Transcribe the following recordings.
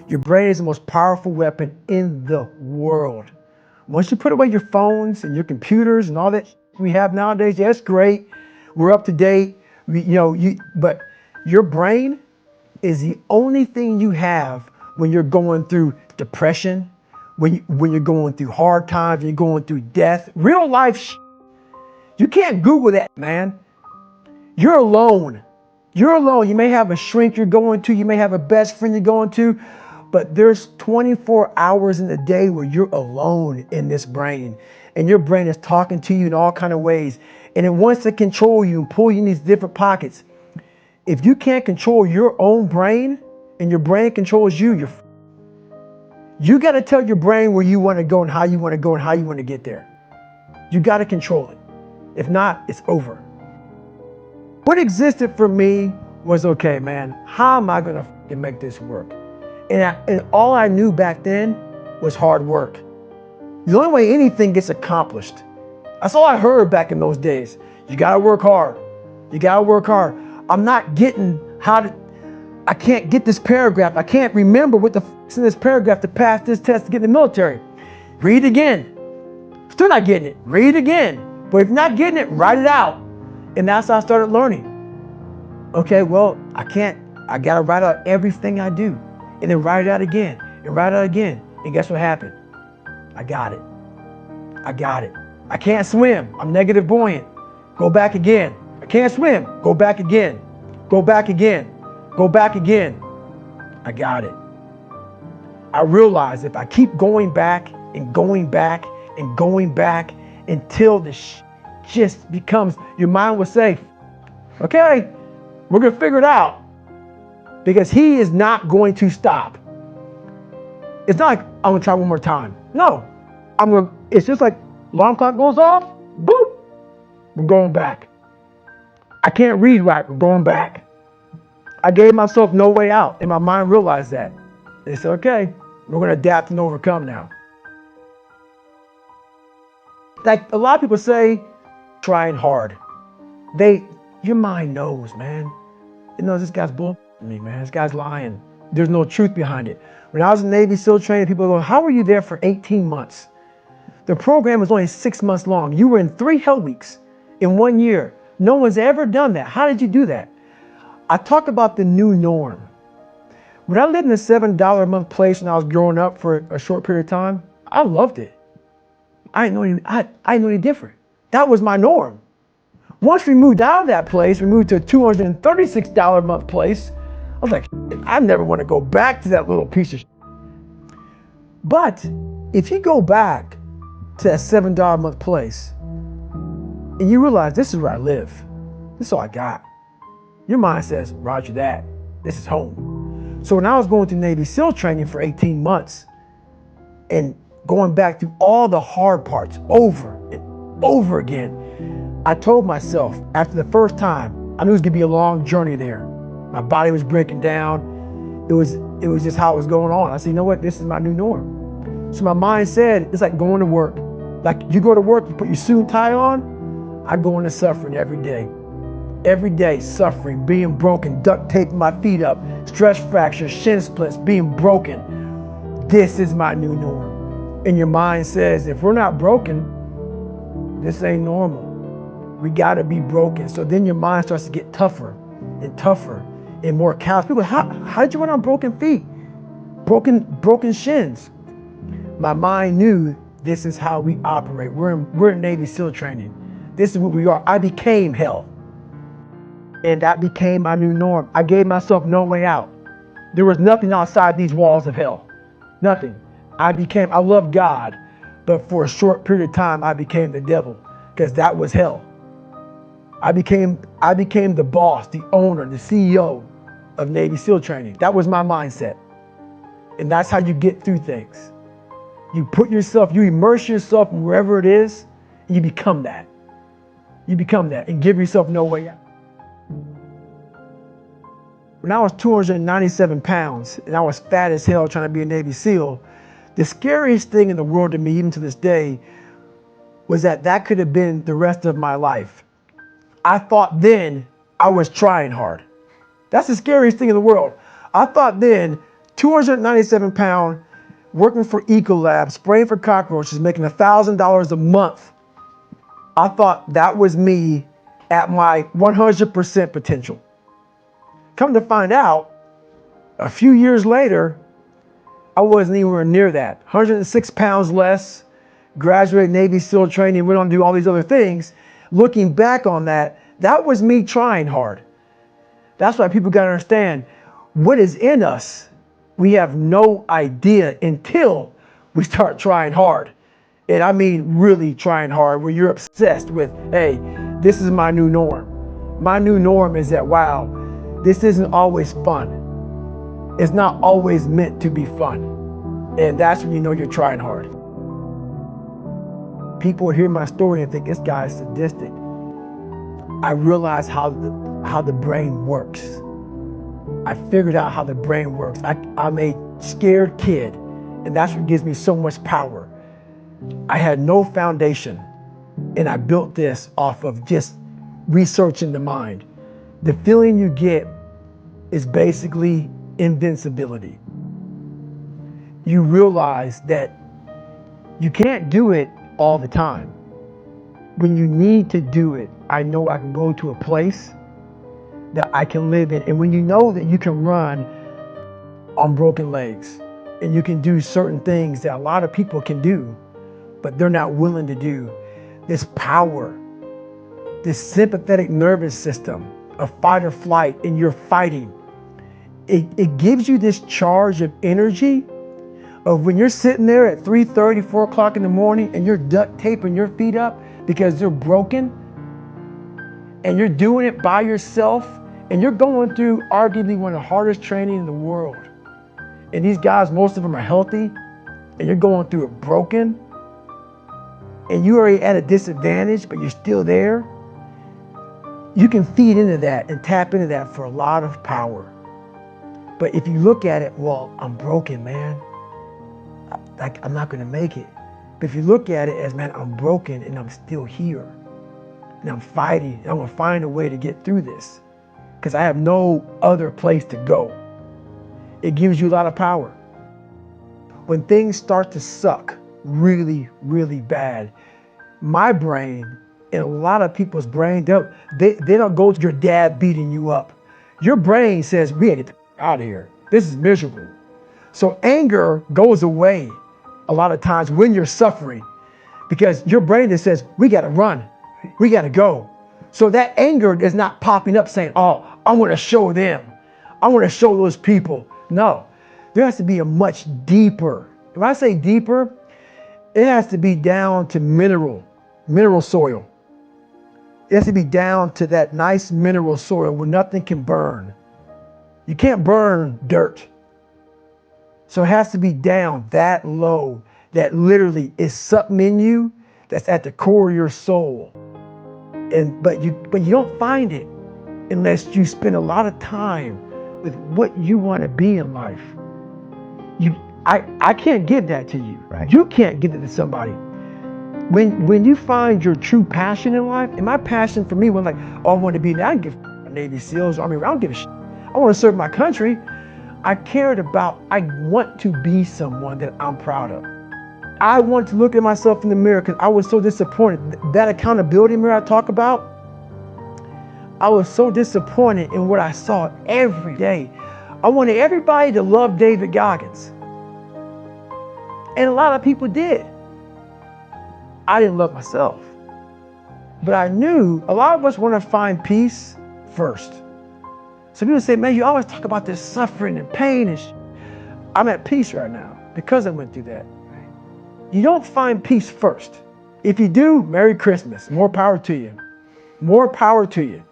Your brain is the most powerful weapon in the world. Once you put away your phones and your computers and all that we have nowadays, yeah, it's great. We're up to date. But your brain is the only thing you have when you're going through depression, when you're going through hard times, when you're going through death, real life. You can't Google that, man. You're alone. You're alone. You may have a shrink you're going to, you may have a best friend you're going to, but there's 24 hours in the day where you're alone in this brain, and your brain is talking to you in all kind of ways, and it wants to control you and pull you in these different pockets. If you can't control your own brain and your brain controls you, you got to tell your brain where you want to go and how you want to go and how you want to get there. You got to control it. If not, it's over. What existed for me was, okay, man, how am I going to make this work? And all I knew back then was hard work. The only way anything gets accomplished. That's all I heard back in those days. You got to work hard. You got to work hard. I'm not getting I can't get this paragraph. I can't remember what the is in this paragraph to pass this test to get in the military. Read again. Still not getting it. Read again. But if you're not getting it, write it out. And that's how I started learning. Okay, well, I gotta write out everything I do. And then write it out again. And write it out again. And guess what happened? I got it. I got it. I can't swim. I'm negative buoyant. Go back again. I can't swim. Go back again. Go back again. Go back again. I got it. I realized if I keep going back and going back and going back until the just becomes, your mind will say, okay, we're going to figure it out. Because he is not going to stop. It's not like I'm going to try one more time. No. It's just like alarm clock goes off, boop, we're going back. I can't read right, we're going back. I gave myself no way out, and my mind realized that. They said, okay, we're going to adapt and overcome now. Like a lot of people say, trying hard. Your mind knows, man. It knows this guy's bullshitting me, man. This guy's lying. There's no truth behind it. When I was in Navy SEAL training, people go, how were you there for 18 months? The program was only 6 months long. You were in 3 hell weeks in 1 year. No one's ever done that. How did you do that? I talk about the new norm. When I lived in a $7 a month place when I was growing up for a short period of time, I loved it. I didn't know any different. That was my norm. Once we moved out of that place, we moved to a $236 a month place. I was like, I never want to go back to that little piece of shit. But if you go back to that $7 a month place and you realize this is where I live, this is all I got, your mind says, roger that, this is home. So when I was going through Navy SEAL training for 18 months and going back through all the hard parts over and over again, I told myself after the first time, I knew it was gonna be a long journey there. My body was breaking down. It was just how it was going on. I said, you know what, this is my new norm. So my mind said, it's like going to work. Like you go to work, you put your suit and tie on, I go into suffering every day. Every day suffering, being broken, duct taping my feet up, stress fractures, shin splits, being broken. This is my new norm. And your mind says, if we're not broken, this ain't normal. We gotta be broken. So then your mind starts to get tougher and tougher and more callous. People, how did you run on broken feet? Broken shins. My mind knew this is how we operate. We're in Navy SEAL training. This is what we are. I became hell. And that became my new norm. I gave myself no way out. There was nothing outside these walls of hell. Nothing. I love God, but for a short period of time, I became the devil because that was hell. I became the boss, the owner, the CEO of Navy SEAL training. That was my mindset. And that's how you get through things. You immerse yourself in wherever it is, and you become that. You become that and give yourself no way out. When I was 297 pounds and I was fat as hell trying to be a Navy SEAL, the scariest thing in the world to me, even to this day, was that could have been the rest of my life. I thought then I was trying hard. That's the scariest thing in the world. I thought then 297-pound, working for Ecolab, spraying for cockroaches, making $1,000 a month. I thought that was me at my 100% potential. Come to find out, a few years later, I wasn't anywhere near that. 106 pounds less, graduated Navy SEAL training, went on to do all these other things. Looking back on that, that was me trying hard. That's why people gotta understand what is in us. We have no idea until we start trying hard. And I mean really trying hard, where you're obsessed with, hey, this is my new norm. My new norm is that, wow, this isn't always fun. It's not always meant to be fun. And that's when you know you're trying hard. People hear my story and think this guy is sadistic. I realized how the brain works. I figured out how the brain works. I'm a scared kid, and that's what gives me so much power. I had no foundation, and I built this off of just researching the mind. The feeling you get is basically invincibility. You realize that you can't do it all the time. When you need to do it, I know I can go to a place that I can live in. And when you know that you can run on broken legs and you can do certain things that a lot of people can do, but they're not willing to do, this power, this sympathetic nervous system of fight or flight, and you're fighting, it gives you this charge of energy of when you're sitting there at 3:30, 4 o'clock in the morning and you're duct taping your feet up because they're broken, and you're doing it by yourself, and you're going through arguably one of the hardest training in the world. And these guys, most of them are healthy, and you're going through it broken, and you're already at a disadvantage, but you're still there. You can feed into that and tap into that for a lot of power. But if you look at it, well, I'm broken, man. I'm not gonna make it. But if you look at it as, man, I'm broken and I'm still here. And I'm fighting, and I'm gonna find a way to get through this because I have no other place to go. It gives you a lot of power. When things start to suck really, really bad, my brain and a lot of people's brain, they don't go to your dad beating you up. Your brain says, we gotta get out of here. This is miserable. So anger goes away a lot of times when you're suffering because your brain just says, we gotta run, we gotta go. So that anger is not popping up saying, oh, I wanna show them, I wanna show those people. No, there has to be a much deeper. When I say deeper, it has to be down to mineral soil. It has to be down to that nice mineral soil where nothing can burn. You can't burn dirt. So it has to be down that low, that literally is something in you that's at the core of your soul. But you don't find it unless you spend a lot of time with what you want to be in life. I can't give that to you. Right. You can't give it to somebody. When you find your true passion in life, and my passion for me was like, oh, I want to be, I don't give a Navy SEALs, Army, I don't give a shit. I want to serve my country. I want to be someone that I'm proud of. I want to look at myself in the mirror because I was so disappointed. That accountability mirror I talk about, I was so disappointed in what I saw every day. I wanted everybody to love David Goggins. And a lot of people did. I didn't love myself. But I knew a lot of us want to find peace first. So people say, man, you always talk about this suffering and pain and I'm at peace right now because I went through that. You don't find peace first. If you do, Merry Christmas. More power to you. More power to you.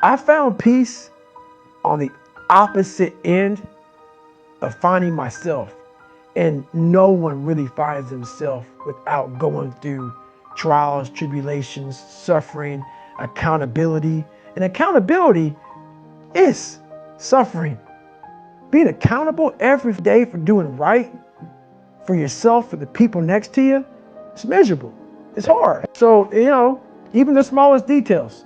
I found peace on the opposite end of finding myself. And no one really finds themselves without going through trials, tribulations, suffering, accountability. And accountability is suffering. Being accountable every day for doing right for yourself, for the people next to you, it's miserable. It's hard. So, even the smallest details.